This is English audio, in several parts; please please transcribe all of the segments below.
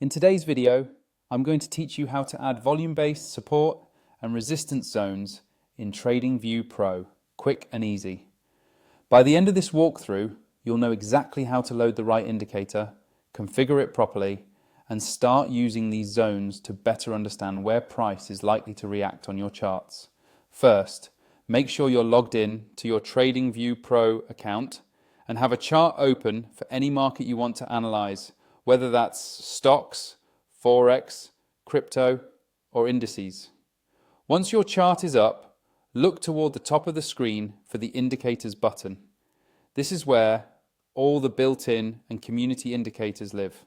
In today's video, I'm going to teach you how to add volume-based support and resistance zones in TradingView Pro, quick and easy. By the end of this walkthrough, you'll know exactly how to load the right indicator, configure it properly, and start using these zones to better understand where price is likely to react on your charts. First, make sure you're logged in to your TradingView Pro account and have a chart open for any market you want to analyze, whether that's stocks, forex, crypto, or indices. Once your chart is up, look toward the top of the screen for the Indicators button. This is where all the built-in and community indicators live.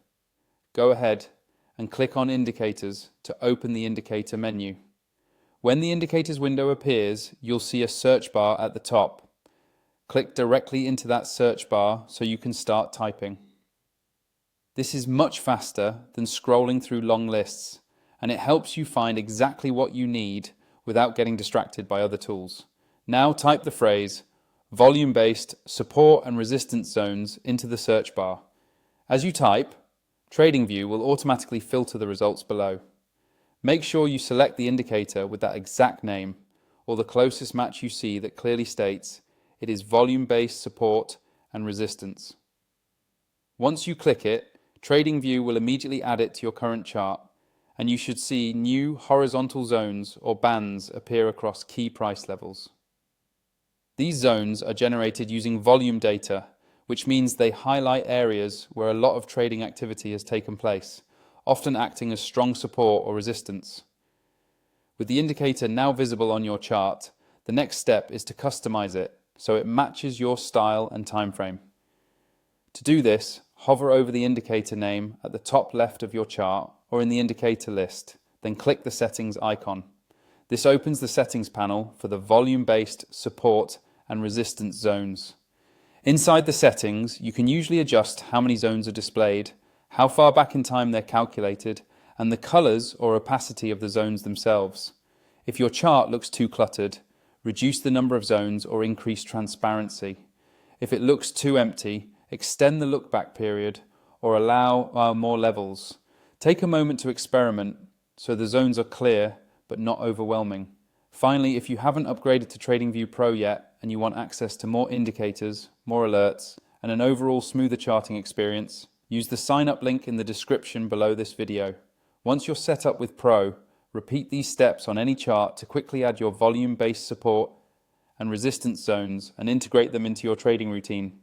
Go ahead and click on Indicators to open the indicator menu. When the Indicators window appears, you'll see a search bar at the top. Click directly into that search bar so you can start typing. This is much faster than scrolling through long lists, and it helps you find exactly what you need without getting distracted by other tools. Now type the phrase volume-based support and resistance zones into the search bar. As you type, TradingView will automatically filter the results below. Make sure you select the indicator with that exact name, or the closest match you see that clearly states it is volume-based support and resistance. Once you click it, TradingView will immediately add it to your current chart, and you should see new horizontal zones or bands appear across key price levels. These zones are generated using volume data, which means they highlight areas where a lot of trading activity has taken place, often acting as strong support or resistance. With the indicator now visible on your chart, the next step is to customize it so it matches your style and time frame. To do this, hover over the indicator name at the top left of your chart or in the indicator list, then click the settings icon. This opens the settings panel for the volume-based support and resistance zones. Inside the settings, you can usually adjust how many zones are displayed, how far back in time they're calculated, and the colors or opacity of the zones themselves. If your chart looks too cluttered, reduce the number of zones or increase transparency. If it looks too empty, extend the look back period or allow more levels. Take a moment to experiment so the zones are clear but not overwhelming. Finally, if you haven't upgraded to TradingView Pro yet and you want access to more indicators, more alerts, and an overall smoother charting experience, use the sign up link in the description below this video. Once you're set up with Pro, repeat these steps on any chart to quickly add your volume-based support and resistance zones and integrate them into your trading routine.